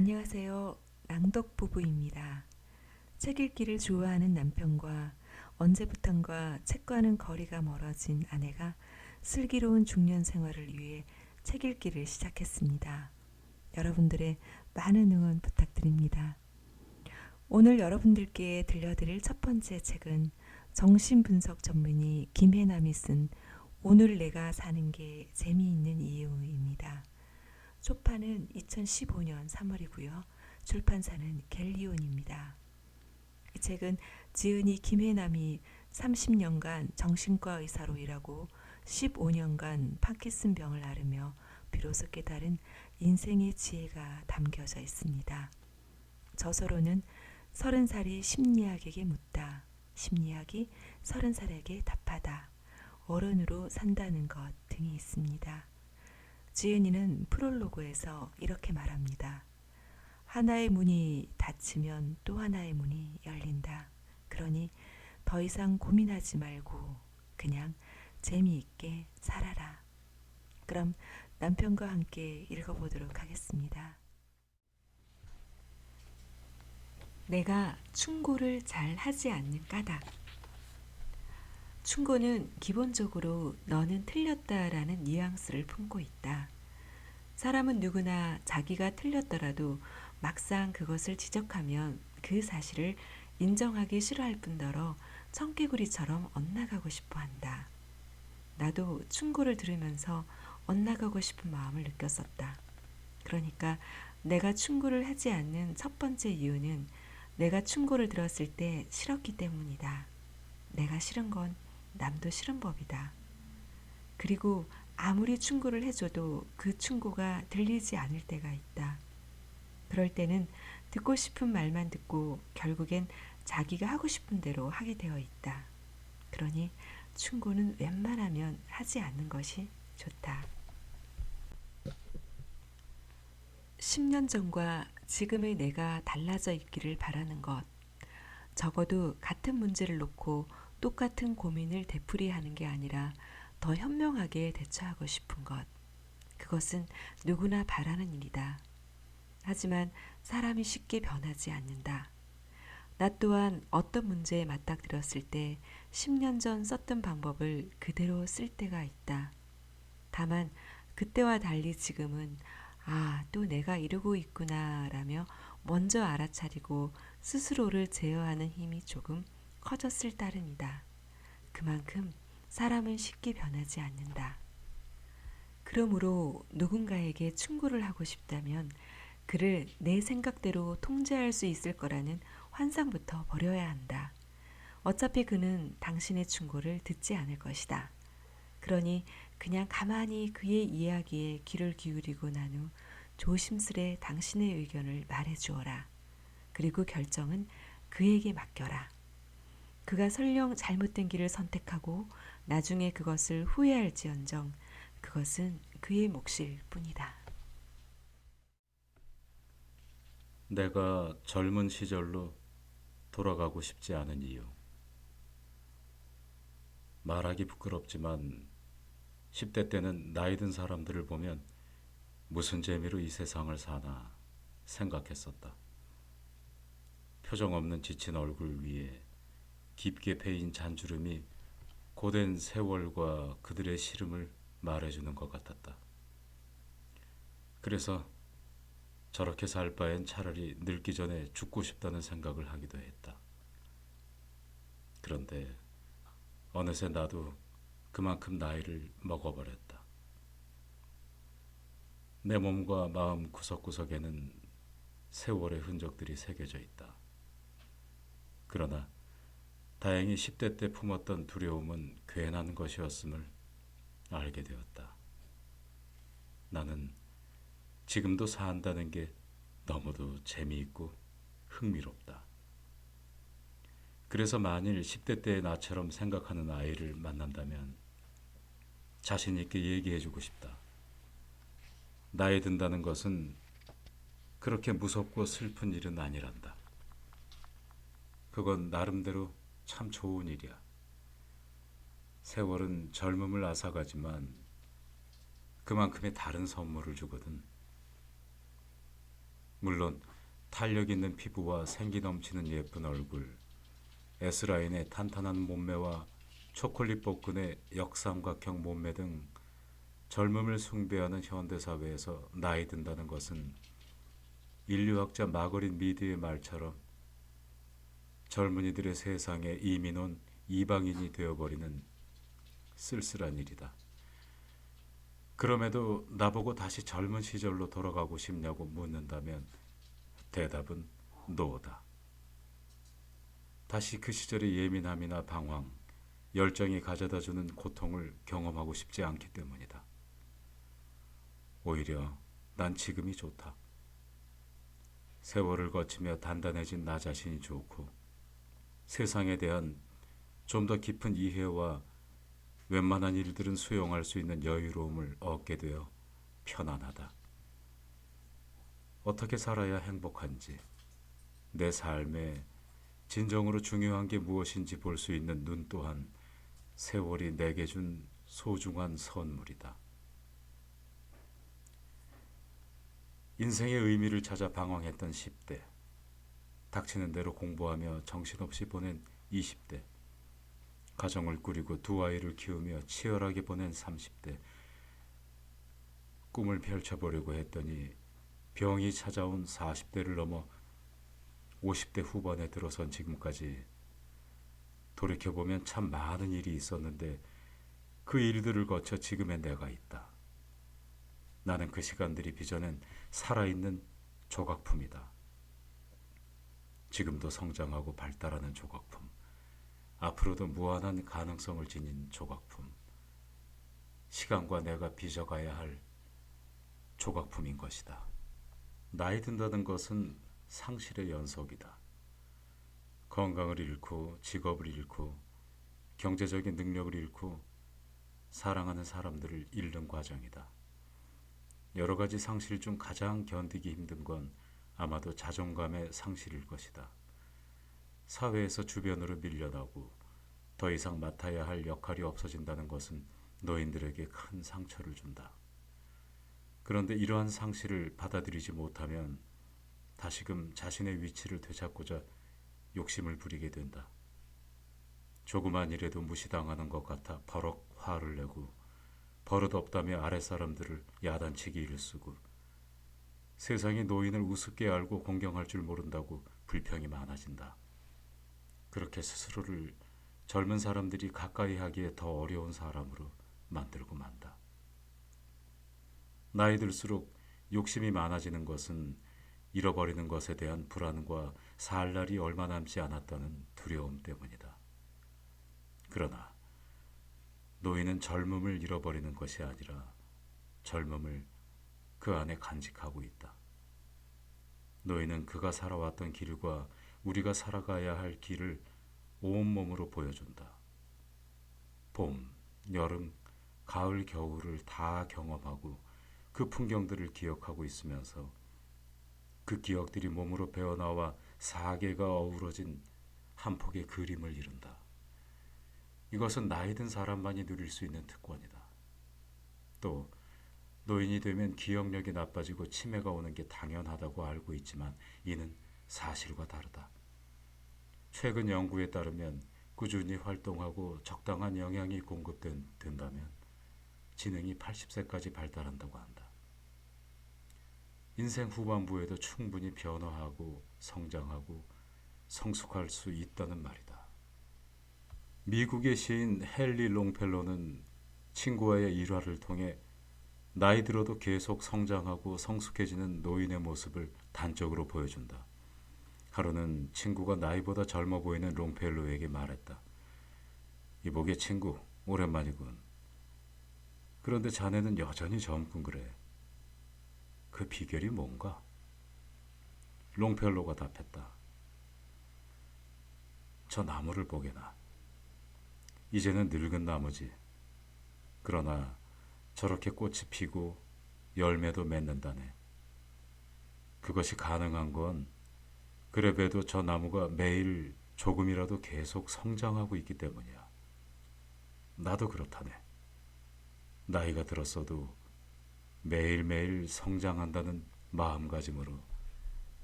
안녕하세요. 낭독 부부입니다. 책 읽기를 좋아하는 남편과 언제부턴가 책과는 거리가 멀어진 아내가 슬기로운 중년 생활을 위해 책 읽기를 시작했습니다. 여러분들의 많은 응원 부탁드립니다. 오늘 여러분들께 들려드릴 첫 번째 책은 정신분석 전문의 김혜남이 쓴 오늘 내가 사는 게 재미있는 이유입니다. 초판은 2015년 3월이고요. 출판사는 갤리온입니다. 이 책은 지은이 김혜남이 30년간 정신과 의사로 일하고 15년간 파킨슨병을 앓으며 비로소 깨달은 인생의 지혜가 담겨져 있습니다. 저서로는 30살이 심리학에게 묻다, 심리학이 30살에게 답하다, 어른으로 산다는 것 등이 있습니다. 지은이는 프롤로그에서 이렇게 말합니다. 하나의 문이 닫히면 또 하나의 문이 열린다. 그러니 더 이상 고민하지 말고 그냥 재미있게 살아라. 그럼 남편과 함께 읽어보도록 하겠습니다. 내가 충고를 잘 하지 않는 까닭. 충고는 기본적으로 너는 틀렸다라는 뉘앙스를 품고 있다. 사람은 누구나 자기가 틀렸더라도 막상 그것을 지적하면 그 사실을 인정하기 싫어할 뿐더러 청개구리처럼 엇나가고 싶어 한다. 나도 충고를 들으면서 엇나가고 싶은 마음을 느꼈었다. 그러니까 내가 충고를 하지 않는 첫 번째 이유는 내가 충고를 들었을 때 싫었기 때문이다. 내가 싫은 건 남도 싫은 법이다. 그리고 아무리 충고를 해줘도 그 충고가 들리지 않을 때가 있다. 그럴 때는 듣고 싶은 말만 듣고 결국엔 자기가 하고 싶은 대로 하게 되어 있다. 그러니 충고는 웬만하면 하지 않는 것이 좋다. 10년 전과 지금의 내가 달라져 있기를 바라는 것. 적어도 같은 문제를 놓고 똑같은 고민을 되풀이하는 게 아니라 더 현명하게 대처하고 싶은 것. 그것은 누구나 바라는 일이다. 하지만 사람이 쉽게 변하지 않는다. 나 또한 어떤 문제에 맞닥뜨렸을 때 10년 전 썼던 방법을 그대로 쓸 때가 있다. 다만 그때와 달리 지금은 또 내가 이러고 있구나 라며 먼저 알아차리고 스스로를 제어하는 힘이 조금 커졌을 따름이다. 그만큼 사람은 쉽게 변하지 않는다. 그러므로 누군가에게 충고를 하고 싶다면 그를 내 생각대로 통제할 수 있을 거라는 환상부터 버려야 한다. 어차피 그는 당신의 충고를 듣지 않을 것이다. 그러니 그냥 가만히 그의 이야기에 귀를 기울이고 난 후 조심스레 당신의 의견을 말해주어라. 그리고 결정은 그에게 맡겨라. 그가 설령 잘못된 길을 선택하고 나중에 그것을 후회할지언정 그것은 그의 몫일 뿐이다. 내가 젊은 시절로 돌아가고 싶지 않은 이유. 말하기 부끄럽지만 10대 때는 나이 든 사람들을 보면 무슨 재미로 이 세상을 사나 생각했었다. 표정 없는 지친 얼굴 위에 깊게 패인 잔주름이 고된 세월과 그들의 시름을 말해주는 것 같았다. 그래서 저렇게 살 바엔 차라리 늙기 전에 죽고 싶다는 생각을 하기도 했다. 그런데 어느새 나도 그만큼 나이를 먹어버렸다. 내 몸과 마음 구석구석에는 세월의 흔적들이 새겨져 있다. 그러나 다행히 10대 때 품었던 두려움은 괜한 것이었음을 알게 되었다. 나는 지금도 산다는 게 너무도 재미있고 흥미롭다. 그래서 만일 10대 때의 나처럼 생각하는 아이를 만난다면 자신 있게 얘기해주고 싶다. 나이 든다는 것은 그렇게 무섭고 슬픈 일은 아니란다. 그건 나름대로 참 좋은 일이야. 세월은 젊음을 앗아가지만 그만큼의 다른 선물을 주거든. 물론 탄력 있는 피부와 생기 넘치는 예쁜 얼굴, S라인의 탄탄한 몸매와 초콜릿 복근의 역삼각형 몸매 등 젊음을 숭배하는 현대사회에서 나이 든다는 것은 인류학자 마거릿 미드의 말처럼 젊은이들의 세상에 이민 온 이방인이 되어버리는 쓸쓸한 일이다. 그럼에도 나보고 다시 젊은 시절로 돌아가고 싶냐고 묻는다면 대답은 노다. 다시 그 시절의 예민함이나 방황, 열정이 가져다주는 고통을 경험하고 싶지 않기 때문이다. 오히려 난 지금이 좋다. 세월을 거치며 단단해진 나 자신이 좋고 세상에 대한 좀 더 깊은 이해와 웬만한 일들은 수용할 수 있는 여유로움을 얻게 되어 편안하다. 어떻게 살아야 행복한지, 내 삶에 진정으로 중요한 게 무엇인지 볼 수 있는 눈 또한 세월이 내게 준 소중한 선물이다. 인생의 의미를 찾아 방황했던 10대, 닥치는 대로 공부하며 정신없이 보낸 20대, 가정을 꾸리고 두 아이를 키우며 치열하게 보낸 30대, 꿈을 펼쳐보려고 했더니 병이 찾아온 40대를 넘어 50대 후반에 들어선 지금까지 돌이켜보면 참 많은 일이 있었는데 그 일들을 거쳐 지금의 내가 있다. 나는 그 시간들이 빚어낸 살아있는 조각품이다. 지금도 성장하고 발달하는 조각품. 앞으로도 무한한 가능성을 지닌 조각품. 시간과 내가 빚어가야 할 조각품인 것이다. 나이 든다는 것은 상실의 연속이다. 건강을 잃고 직업을 잃고 경제적인 능력을 잃고 사랑하는 사람들을 잃는 과정이다. 여러 가지 상실 중 가장 견디기 힘든 건 아마도 자존감의 상실일 것이다. 사회에서 주변으로 밀려나고 더 이상 맡아야 할 역할이 없어진다는 것은 노인들에게 큰 상처를 준다. 그런데 이러한 상실을 받아들이지 못하면 다시금 자신의 위치를 되찾고자 욕심을 부리게 된다. 조그만 일에도 무시당하는 것 같아 버럭 화를 내고 버릇없다며 아랫사람들을 야단치기 일쓰고 세상이 노인을 우습게 알고 공경할 줄 모른다고 불평이 많아진다. 그렇게 스스로를 젊은 사람들이 가까이 하기에 더 어려운 사람으로 만들고 만다. 나이 들수록 욕심이 많아지는 것은 잃어버리는 것에 대한 불안과 살 날이 얼마 남지 않았다는 두려움 때문이다. 그러나 노인은 젊음을 잃어버리는 것이 아니라 젊음을 그 안에 간직하고 있다. 노인은 그가 살아왔던 길과 우리가 살아가야 할 길을 온몸으로 보여준다. 봄, 여름, 가을, 겨울을 다 경험하고 그 풍경들을 기억하고 있으면서 그 기억들이 몸으로 배어나와 사계가 어우러진 한 폭의 그림을 이룬다. 이것은 나이 든 사람만이 누릴 수 있는 특권이다. 또 노인이 되면 기억력이 나빠지고 치매가 오는 게 당연하다고 알고 있지만 이는 사실과 다르다. 최근 연구에 따르면 꾸준히 활동하고 적당한 영양이 공급된다면 지능이 80세까지 발달한다고 한다. 인생 후반부에도 충분히 변화하고 성장하고 성숙할 수 있다는 말이다. 미국의 시인 헨리 롱펠로는 친구와의 일화를 통해 나이 들어도 계속 성장하고 성숙해지는 노인의 모습을 단적으로 보여준다. 하루는 친구가 나이보다 젊어 보이는 롱펠로에게 말했다. 이보게 친구, 오랜만이군. 그런데 자네는 여전히 젊군 그래. 그 비결이 뭔가? 롱펠로가 답했다. 저 나무를 보게나. 이제는 늙은 나무지. 그러나 저렇게 꽃이 피고 열매도 맺는다네. 그것이 가능한 건 그래봬도 저 나무가 매일 조금이라도 계속 성장하고 있기 때문이야. 나도 그렇다네. 나이가 들었어도 매일매일 성장한다는 마음가짐으로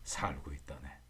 살고 있다네.